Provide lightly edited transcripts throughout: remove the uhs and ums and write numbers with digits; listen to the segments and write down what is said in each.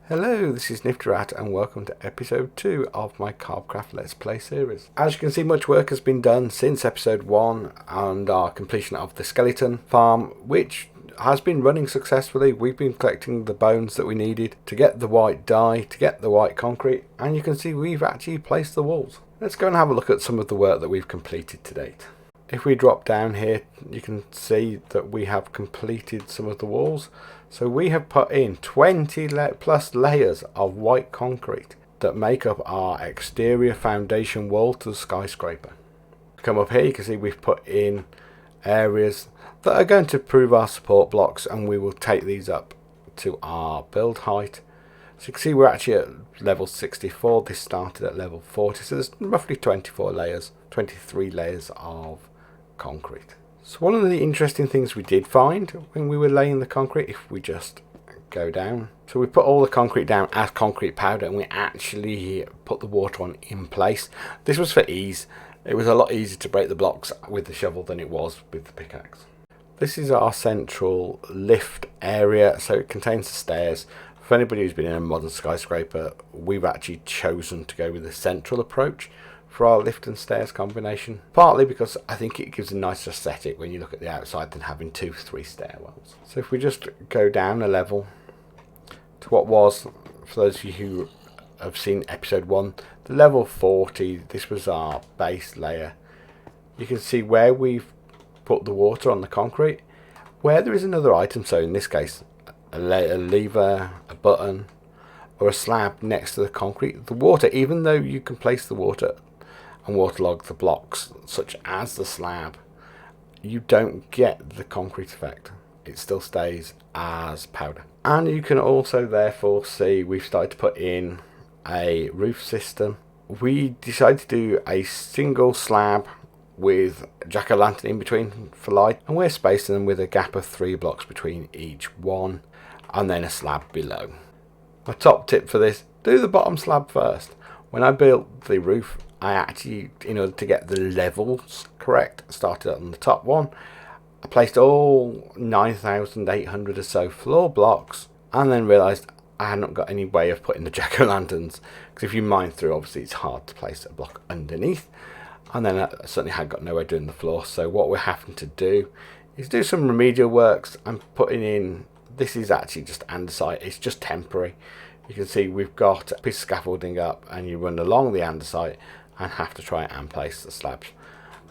Hello, this is Nifty Rat and welcome to episode 2 of my Carbcraft Let's Play series. As you can see, much work has been done since episode 1 and our completion of the skeleton farm, which has been running successfully. We've been collecting the bones that we needed to get the white dye, to get the white concrete, and you can see we've actually placed the walls. Let's go and have a look at some of the work that we've completed to date. If we drop down here, you can see that we have completed some of the walls. So we have put in 20 plus layers of white concrete that make up our exterior foundation wall to the skyscraper. Come up here, you can see we've put in areas that are going to prove our support blocks, and we will take these up to our build height. So you can see we're actually at level 64. This started at level 40, so there's roughly 23 layers of concrete. So one of the interesting things we did find when we were laying the concrete, if we just go down, so we put all the concrete down as concrete powder, and we actually put the water on in place. This was for ease. It was a lot easier to break the blocks with the shovel than it was with the pickaxe. This is our central lift area, so it contains the stairs. For anybody who's been in a modern skyscraper, we've actually chosen to go with the central approach for our lift and stairs combination, partly because I think it gives a nicer aesthetic when you look at the outside than having 2-3 stairwells. So if we just go down a level to what was, for those of you who have seen episode 1, the level 40, this was our base layer. You can see where we've put the water on the concrete, where there is another item, so in this case a lever, a button or a slab next to the concrete, the water, even though you can place the water and waterlog the blocks such as the slab, you don't get the concrete effect. It still stays as powder. And you can also therefore see we've started to put in a roof system. We decided to do a single slab with jack-o'-lantern in between for light, and we're spacing them with a gap of 3 blocks between each one, and then a slab below. My top tip for this: do the bottom slab first. When I built the roof, I actually, in order to get the levels correct, started on the top one. I placed all 9,800 or so floor blocks, and then realised I hadn't got any way of putting the jack-o'-lanterns, because if you mine through, obviously it's hard to place a block underneath. And then I certainly had got no way doing the floor, so what we're having to do is do some remedial works. I'm putting in, this is actually just andesite, it's just temporary. You can see we've got a piece of scaffolding up, and you run along the andesite and have to try and place the slabs.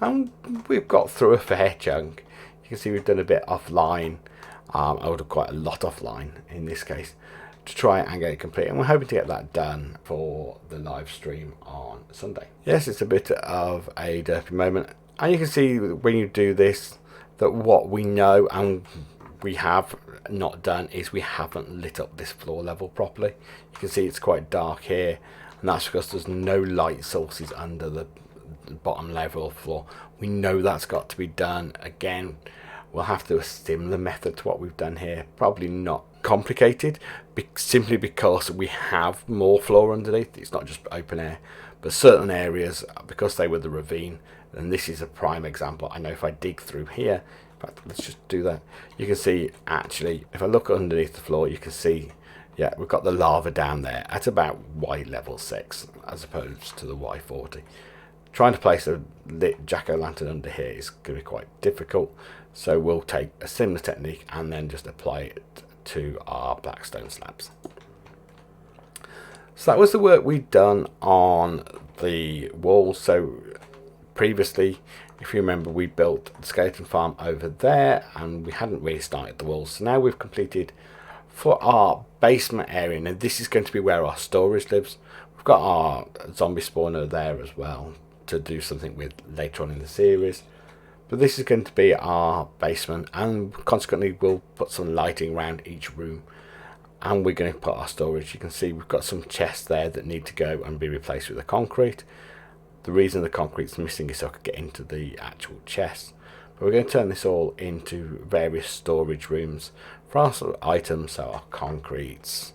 And we've got through a fair chunk. You can see we've done a bit offline. I would have quite a lot offline in this case to try and get it complete, and we're hoping to get that done for the live stream on Sunday. Yes, it's a bit of a derpy moment, and you can see when you do this that what we know and we have not done is we haven't lit up this floor level properly. You can see it's quite dark here, and that's because there's no light sources under the bottom level of floor. We know that's got to be done. Again, we'll have to do a similar method to what we've done here, probably not complicated, simply because we have more floor underneath. It's not just open air, but certain areas, because they were the ravine, and this is a prime example. I know if I dig through here, in fact, let's just do that, you can see actually if I look underneath the floor, you can see, yeah, we've got the lava down there at about Y level 6 as opposed to the Y40. Trying to place a lit jack-o'-lantern under here is going to be quite difficult, so we'll take a similar technique and then just apply it to our blackstone slabs. So that was the work we'd done on the walls. So previously, if you remember, we built the skeleton farm over there and we hadn't really started the walls. So now we've completed for our basement area. Now this is going to be where our storage lives. We've got our zombie spawner there as well to do something with later on in the series. But this is going to be our basement, and consequently we'll put some lighting around each room, and we're going to put our storage. You can see we've got some chests there that need to go and be replaced with the concrete. The reason the concrete's missing is so I could get into the actual chests. But we're going to turn this all into various storage rooms for our sort of items, so our concretes,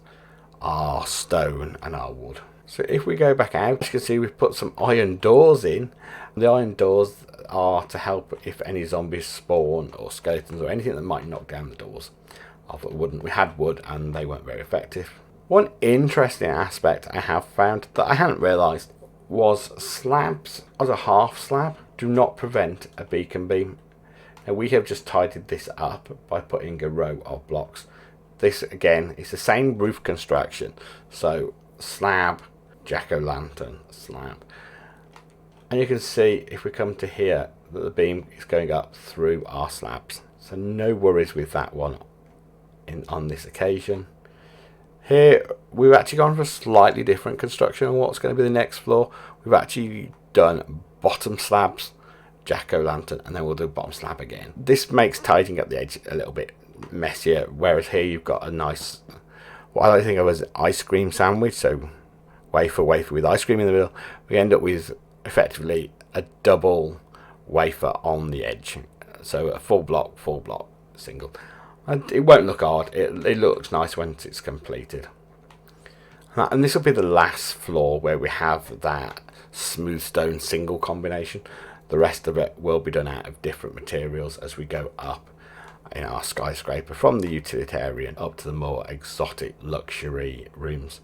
our stone and our wood. So if we go back out, you can see we've put some iron doors in. The iron doors are to help if any zombies spawn or skeletons or anything that might knock down the doors of wood. We had wood and they weren't very effective. One interesting aspect I have found that I hadn't realised was slabs as a half slab do not prevent a beacon beam. Now we have just tidied this up by putting a row of blocks. This again is the same roof construction, so slab, jack-o'-lantern, slab. And you can see if we come to here that the beam is going up through our slabs. So no worries with that one on this occasion. Here we've actually gone for a slightly different construction on what's going to be the next floor. We've actually done bottom slabs, jack-o'-lantern, and then we'll do bottom slab again. This makes tidying up the edge a little bit messier, whereas here you've got a nice, what I think of as an ice cream sandwich, so wafer with ice cream in the middle. We end up with effectively a double wafer on the edge, so a full block, single. And it won't look hard, it looks nice once it's completed. And this will be the last floor where we have that smooth stone single combination. The rest of it will be done out of different materials as we go up in our skyscraper, from the utilitarian up to the more exotic luxury rooms.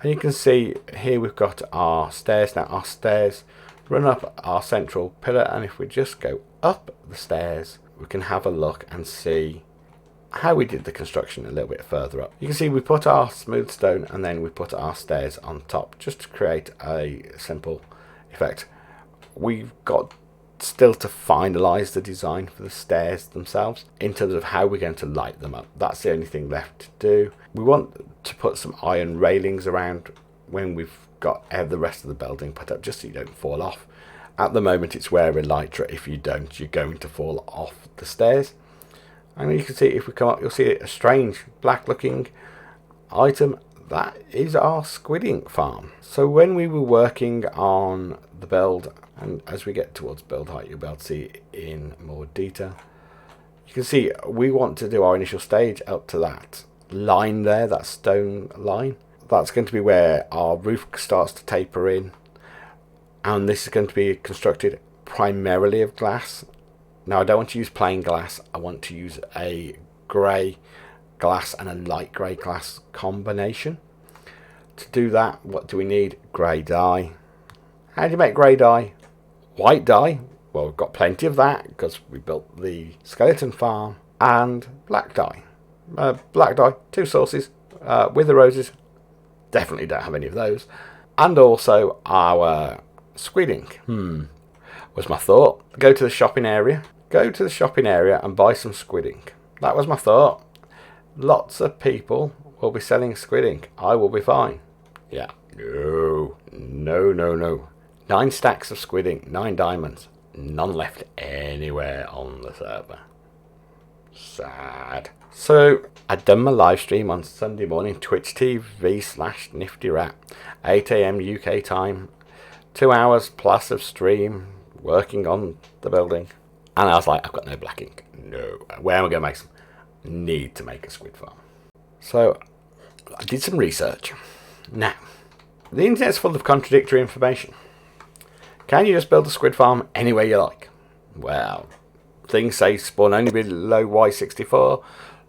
And you can see here we've got our stairs. Now our stairs run up our central pillar, and if we just go up the stairs we can have a look and see how we did the construction a little bit further up. You can see we put our smooth stone and then we put our stairs on top just to create a simple effect. We've got still to finalize the design for the stairs themselves in terms of how we're going to light them up. That's the only thing left to do. We want to put some iron railings around when we've got the rest of the building put up, just so you don't fall off. At the moment it's wear elytra. If you don't, you're going to fall off the stairs. And you can see if we come up, you'll see a strange black looking item. That is our Squid Ink farm. So when we were working on the build, and as we get towards build height, you'll be able to see it in more detail. You can see we want to do our initial stage up to that line there, that stone line. That's going to be where our roof starts to taper in. And this is going to be constructed primarily of glass. Now I don't want to use plain glass, I want to use a grey glass and a light grey glass combination. To do that, what do we need? Grey dye. How do you make grey dye? White dye. Well, we've got plenty of that because we built the skeleton farm. And black dye. Black dye, 2 sources. Wither roses, definitely don't have any of those. And also our Squid Ink. Was my thought. Go to the shopping area and buy some Squid Ink. That was my thought. Lots of people will be selling Squid Ink. I will be fine. Yeah. No. 9 stacks of Squid Ink, 9 diamonds. None left anywhere on the server. Sad. So I'd done my live stream on Sunday morning, Twitch TV/NiftyRat, 8 AM UK time. 2 hours plus of stream working on the building. And I was like, I've got no black ink. No. Where am I going to make some? Need to make a squid farm. So I did some research. Now, the internet's full of contradictory information. Can you just build a squid farm anywhere you like? Well, things say spawn only below Y64.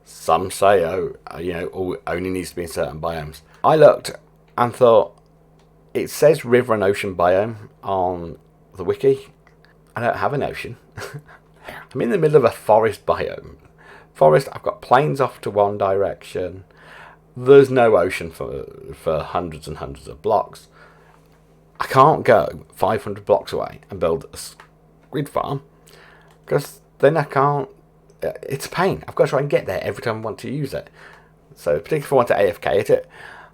Some say, only needs to be in certain biomes. I looked and thought, it says river and ocean biome on the wiki. I don't have an ocean. I'm in the middle of a forest biome. Forest, I've got plains off to one direction. There's no ocean for hundreds and hundreds of blocks. I can't go 500 blocks away and build a squid farm because then I can't. It's a pain. I've got to try and get there every time I want to use it. So particularly if I want to AFK at it,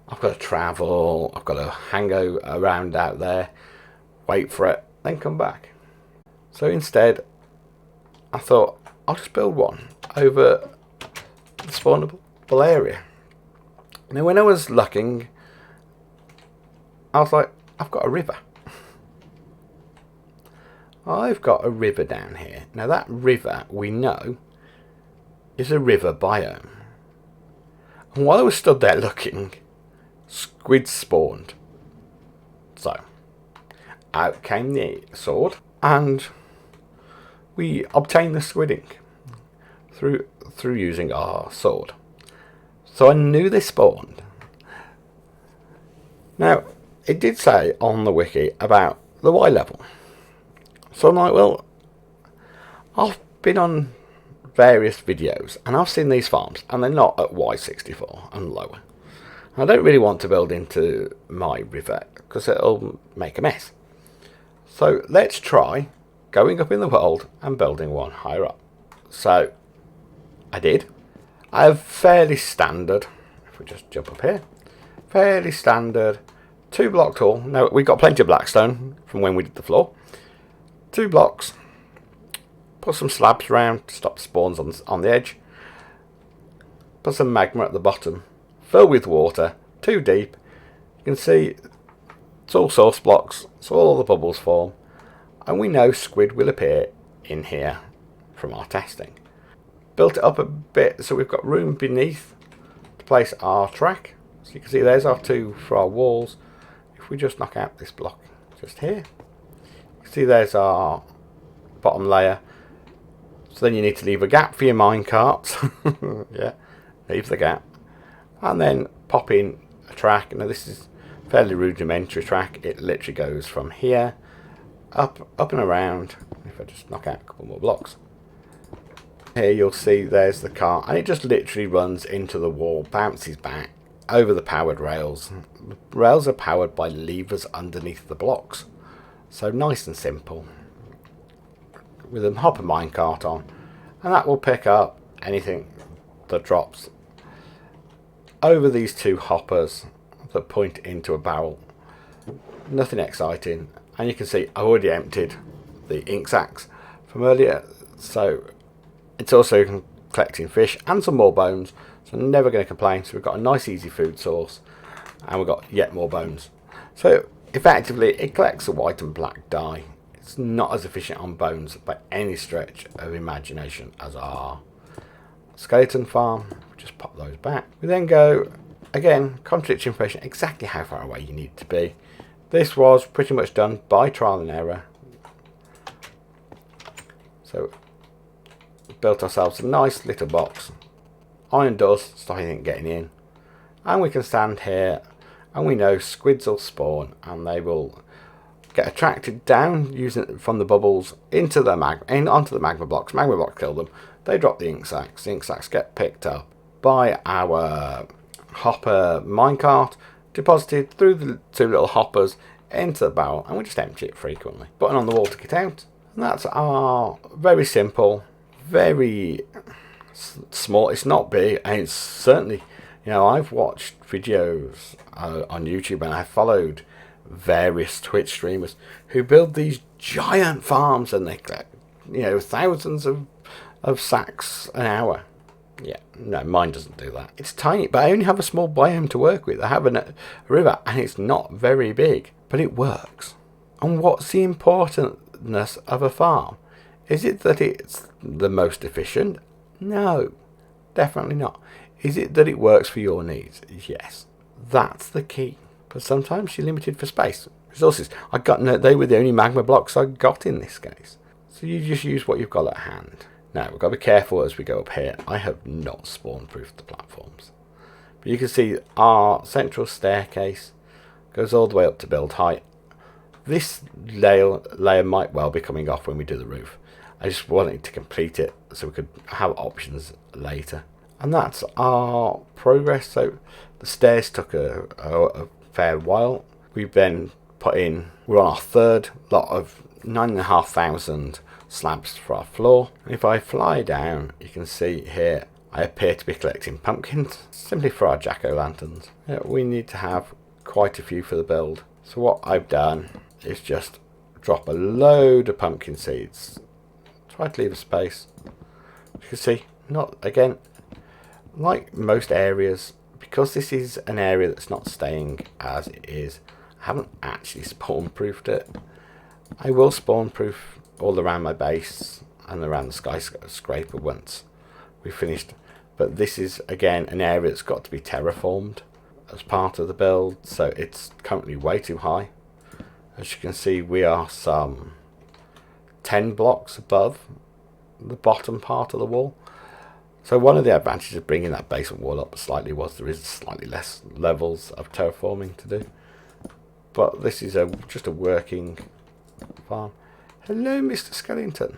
I've got to travel. I've got to hang around out there, wait for it, then come back. So instead, I thought I'll just build one over the spawnable area. Now when I was looking, I was like, I've got a river. I've got a river down here. Now that river, we know, is a river biome. And while I was stood there looking, squid spawned. So, out came the sword, and we obtained the squid ink through using our sword. So I knew they spawned. Now, it did say on the wiki about the Y level. So I'm like, well, I've been on various videos and I've seen these farms and they're not at Y64 and lower. I don't really want to build into my river because it'll make a mess. So let's try going up in the world and building one higher up. So I did. I have fairly standard, if we just jump up here, fairly standard 2 block tall. Now we've got plenty of blackstone from when we did the floor. 2 blocks. Put some slabs around to stop spawns on the edge. Put some magma at the bottom. Fill with water, 2 deep. You can see it's all source blocks, so all the bubbles form. And we know squid will appear in here from our testing. Built it up a bit so we've got room beneath to place our track. So you can see there's our 2 for our walls. If we just knock out this block just here, you can see there's our bottom layer. So then you need to leave a gap for your mine carts. Yeah, leave the gap. And then pop in a track. Now this is fairly rudimentary track. It literally goes from here up and around. If I just knock out a couple more blocks. Here you'll see there's the car, and it just literally runs into the wall, bounces back over the powered rails. The rails are powered by levers underneath the blocks. So nice and simple. With a hopper minecart on, and that will pick up anything that drops over these 2 hoppers that point into a barrel. Nothing exciting, and you can see I already emptied the ink sacks from earlier, so it's also collecting fish and some more bones, so I'm never going to complain. So we've got a nice easy food source, and we've got yet more bones. So effectively it collects the white and black dye. It's not as efficient on bones by any stretch of imagination as our skeleton farm. Just pop those back. We then go, again, contradictory information, exactly how far away you need to be. This was pretty much done by trial and error. So built ourselves a nice little box. Iron doors stop anything getting in. And we can stand here and we know squids will spawn and they will get attracted down using from the bubbles into the onto the magma blocks. Magma blocks kill them. They drop the ink sacks. The ink sacks get picked up by our hopper minecart, deposited through the 2 little hoppers into the barrel, and we just empty it frequently. Button on the wall to get out. And that's our very simple, very small. It's not big, and it's certainly, you know, I've watched videos on YouTube and I've followed various Twitch streamers who build these giant farms and they collect, you know, thousands of sacks an hour. Yeah, no, mine doesn't do that. It's tiny, but I only have a small biome to work with. I have a river and it's not very big, but it works. And what's the importance of a farm? Is it that it's the most efficient? No, definitely not. Is it that it works for your needs? Yes, that's the key. But sometimes you're limited for space. Resources. They were the only magma blocks I got in this case. So you just use what you've got at hand. Now, we've got to be careful as we go up here. I have not spawn-proofed the platforms. But you can see our central staircase goes all the way up to build height. This layer might well be coming off when we do the roof. I just wanted to complete it so we could have options later. And that's our progress. So the stairs took a fair while. We've then we're on our 3rd lot of 9,500 slabs for our floor. And if I fly down, you can see here I appear to be collecting pumpkins, simply for our jack-o'-lanterns. We need to have quite a few for the build. So what I've done is just drop a load of pumpkin seeds. Try to leave a space. You can see, not again, like most areas, because this is an area that's not staying as it is, I haven't actually spawn-proofed it. I will spawn-proof all around my base and around the skyscraper once we've finished. But this is, again, an area that's got to be terraformed as part of the build, so it's currently way too high. As you can see, we are some 10 blocks above the bottom part of the wall. So one of the advantages of bringing that basement wall up slightly was there is slightly less levels of terraforming to do. but this is just a working farm. Hello, Mr. Skellington.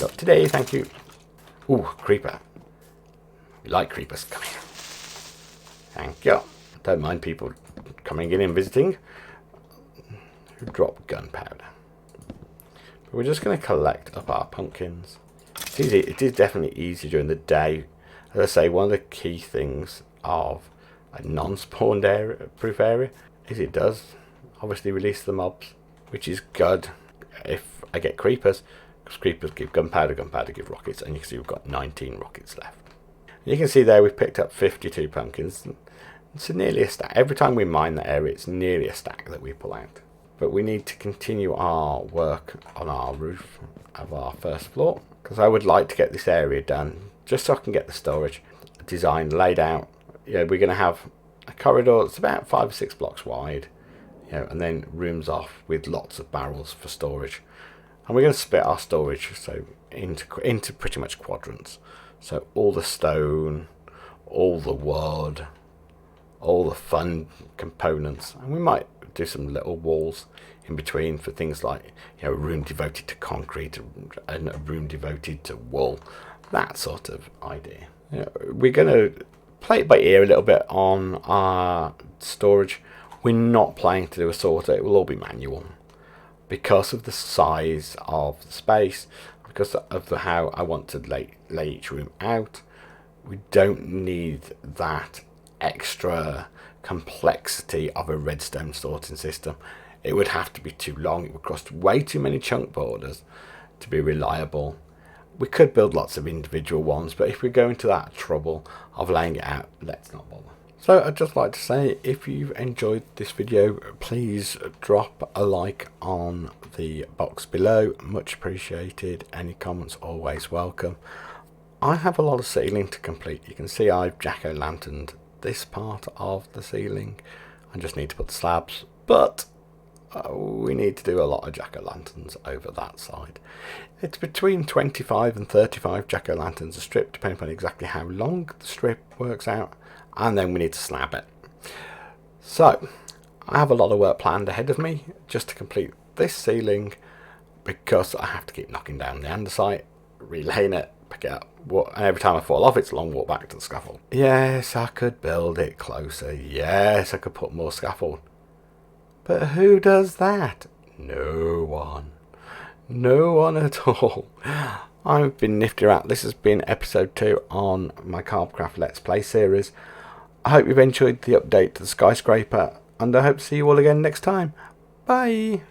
Not today, thank you. Ooh, creeper. You like creepers? Come here. Thank you. Don't mind people coming in and visiting who drop gunpowder. But we're just going to collect up our pumpkins. It's easy. It is definitely easy during the day. As I say, one of the key things of a non-spawned proof area is it does obviously release the mobs, which is good if I get creepers, because creepers give gunpowder, gunpowder give rockets, and you can see we've got 19 rockets left. And you can see there we've picked up 52 pumpkins. It's nearly a stack. Every time we mine that area, it's nearly a stack that we pull out. But we need to continue our work on our roof of our first floor, because I would like to get this area done just so I can get the storage design laid out. We're going to have a corridor that's about 5 or 6 blocks wide, and then rooms off with lots of barrels for storage. And we're going to split our storage so into pretty much quadrants. So all the stone, all the wood, all the fun components, and we might do some little walls in between for things like a room devoted to concrete and a room devoted to wool, that sort of idea. We're going to play it by ear a little bit on our storage. We're not planning to do a sorter. It will all be manual because of the size of the space, because of how I want to lay each room out. We don't need that extra complexity of a redstone sorting system. It would have to be too long. It would cost way too many chunk borders to be reliable. We could build lots of individual ones, but if we go into that trouble of laying it out, let's not bother. So I'd just like to say, if you've enjoyed this video, please drop a like on the box below. Much appreciated. Any comments always welcome. I have a lot of ceiling to complete. You can see I've jack-o'-lanterned this part of the ceiling. I just need to put the slabs, but we need to do a lot of jack-o'-lanterns over that side. It's between 25 and 35 jack-o'-lanterns a strip, depending on exactly how long the strip works out, and then we need to slab it. So I have a lot of work planned ahead of me just to complete this ceiling, because I have to keep knocking down the andesite, relaying it, pick it up, and every time I fall off, it's a long walk back to the scaffold. Yes, I could build it closer. Yes, I could put more scaffold. But who does that? No one. No one at all. I've been Nifty Rat. This has been episode 2 on my Carbcraft Let's Play series. I hope you've enjoyed the update to the skyscraper, and I hope to see you all again next time. Bye.